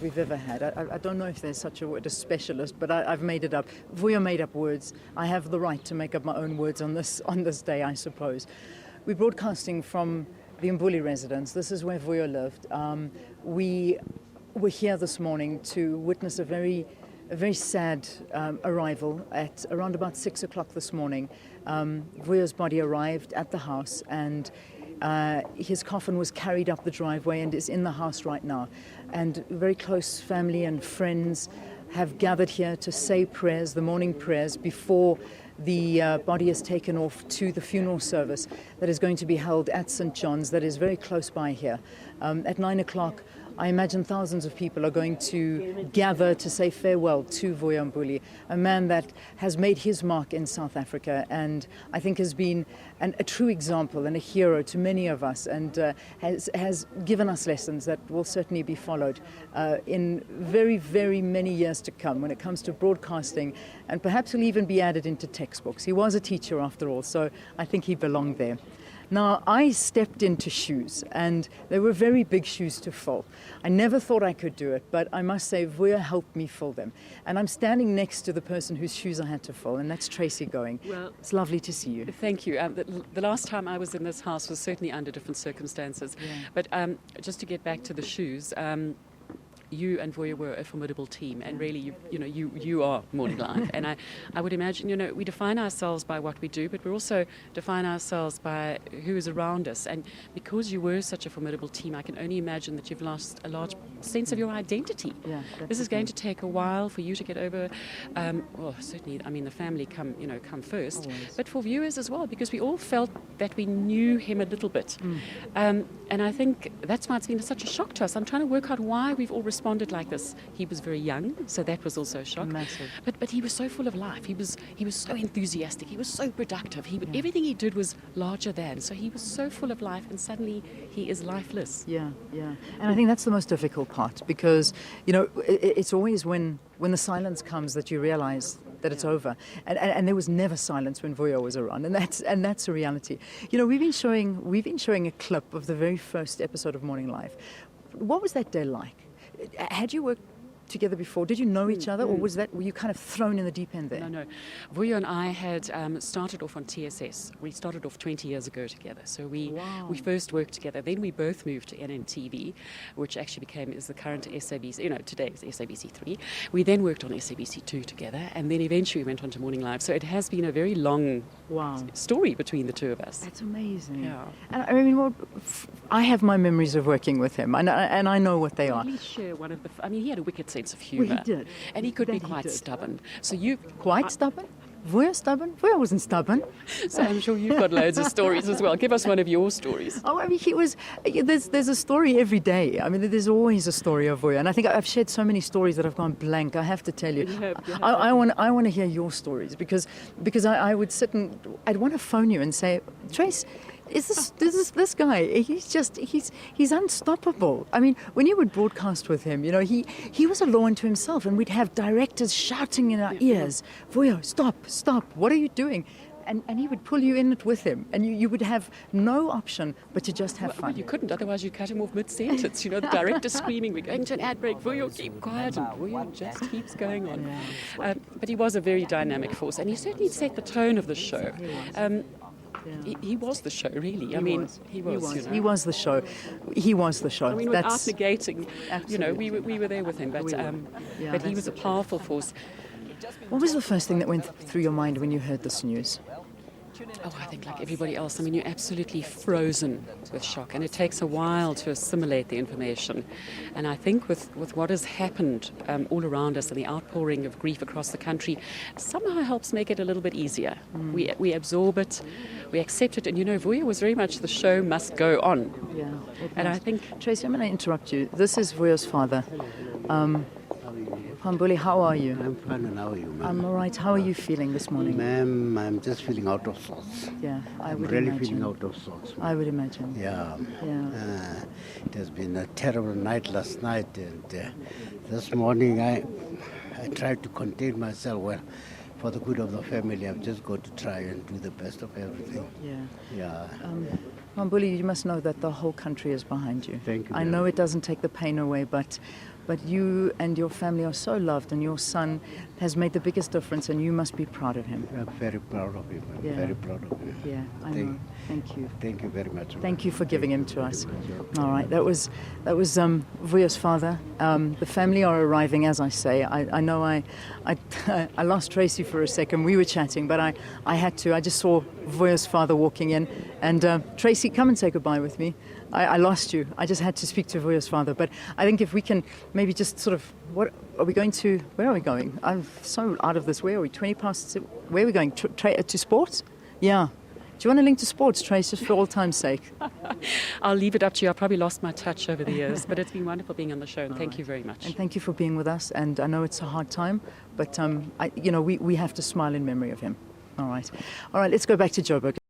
we've ever had. I don't know if there's such a word, a specialist, but I've made it up. Vuyo made up words. I have the right to make up my own words on this day, I suppose. We're broadcasting from the Mbuli residence. This is where Vuyo lived. We were here this morning to witness a very sad arrival at around about 6 o'clock this morning. Vuyo's body arrived at the house, and his coffin was carried up the driveway and is in the house right now. And very close family and friends have gathered here to say prayers, the morning prayers, before the body is taken off to the funeral service that is going to be held at St. John's, that is very close by here. At 9 o'clock, I imagine thousands of people are going to gather to say farewell to Vuyo Mbuli, a man that has made his mark in South Africa and I think has been a true example and a hero to many of us, and has given us lessons that will certainly be followed in very, very many years to come when it comes to broadcasting, and perhaps will even be added into textbooks. He was a teacher after all, so I think he belonged there. Now, I stepped into shoes, and they were very big shoes to fill. I never thought I could do it, but I must say Vuyo helped me fill them. And I'm standing next to the person whose shoes I had to fill, and that's Tracy Going. Well, it's lovely to see you. Thank you. The last time I was in this house was certainly under different circumstances. Yeah. But just to get back to the shoes, you and Vuyo were a formidable team, and really, you are Morning Live. And I would imagine, we define ourselves by what we do, but we also define ourselves by who is around us. And because you were such a formidable team, I can only imagine that you've lost a large sense of your identity. Yeah, this is going to take a while for you to get over. Well, certainly, the family come first, always. But for viewers as well, because we all felt that we knew him a little bit. And I think that's why it's been such a shock to us. I'm trying to work out why we've all responded like this. He was very young, so that was also a shock. Massive. But he was so full of life. He was so enthusiastic. He was so productive. Everything he did was larger than. So he was so full of life, and suddenly he is lifeless. Yeah. And I think that's the most difficult part, because it's always when the silence comes that you realize that it's over, and there was never silence when Vuyo was around, and that's a reality. We've been showing a clip of the very first episode of Morning Live. What was that day like? Had you worked together before? Did you know each other, or were you kind of thrown in the deep end there? No. Vuyo and I had started off on TSS. We started off 20 years ago together. So we first worked together. Then we both moved to NNTV, which actually is the current SABC. Today is SABC 3. We then worked on SABC 2 together, and then eventually we went on to Morning Live. So it has been a very long story between the two of us. That's amazing. Yeah. And I have my memories of working with him, and I know what they are. At least share one of the. He had a wicked sense of humour. Well, he did. And he could be quite stubborn. So you quite stubborn? Vuyo stubborn? Vuyo wasn't stubborn. So I'm sure you've got loads of stories as well. Give us one of your stories. He was. There's a story every day. There's always a story of Vuyo, and I think I've shared so many stories that I've gone blank. I have to tell you. I want to hear your stories, because I would sit and I'd want to phone you and say, Trace, is this guy? He's unstoppable. When you would broadcast with him, he was a law unto himself, and we'd have directors shouting in our ears, Vuyo, stop! What are you doing? And he would pull you in it with him, and you would have no option but to just have fun. Well, you couldn't, otherwise you'd cut him off mid-sentence. The director screaming, we're going to an ad break, Vuyo, keep quiet, and Vuyo just keeps going on. Yeah. But he was a very dynamic force, and he certainly set the tone of the show. He was the show, really. He was the show. He was the show. Without negating, we were there with him, but he was a powerful force. What was the first thing that went through your mind when you heard this news? I think like everybody else, you're absolutely frozen with shock, and it takes a while to assimilate the information. And I think with what has happened all around us and the outpouring of grief across the country, somehow helps make it a little bit easier. We absorb it, we accept it, and Vuyo was very much the show must go on. Yeah. And I think... Tracy, I'm going to interrupt you. This is Vuyo's father. Mbuli, how are you? I'm fine, and how are you, ma'am? I'm all right. How are you feeling this morning? Ma'am, I'm just feeling out of sorts. Yeah, I would really imagine. feeling out of sorts. I would imagine. Yeah. It has been a terrible night last night, and this morning I tried to contain myself. Well, for the good of the family, I've just got to try and do the best of everything. Yeah. Mbuli, you must know that the whole country is behind you. Thank you. I know it doesn't take the pain away, but but you and your family are so loved, and your son has made the biggest difference, and you must be proud of him. I'm very proud of him. I'm Yeah. very proud of him. Yeah, I know. Thank you. Thank you very much. Thank you for giving him to us. All right, that was Vuyo's father. The family are arriving, as I say. I know I lost Tracy for a second. We were chatting, but I had to. I just saw Vuyo's father walking in, and Tracy, come and say goodbye with me. I lost you. I just had to speak to Vuyo's father. But I think if we can maybe just sort of, what are we going to? Where are we going? I'm so out of this. Where are we? 20 past. Where are we going? To sports? Yeah. Do you want to link to sports, Trace, just for all time's sake? I'll leave it up to you. I've probably lost my touch over the years, but it's been wonderful being on the show, and thank you very much. And thank you for being with us. And I know it's a hard time, but we have to smile in memory of him. All right. Let's go back to Joburg.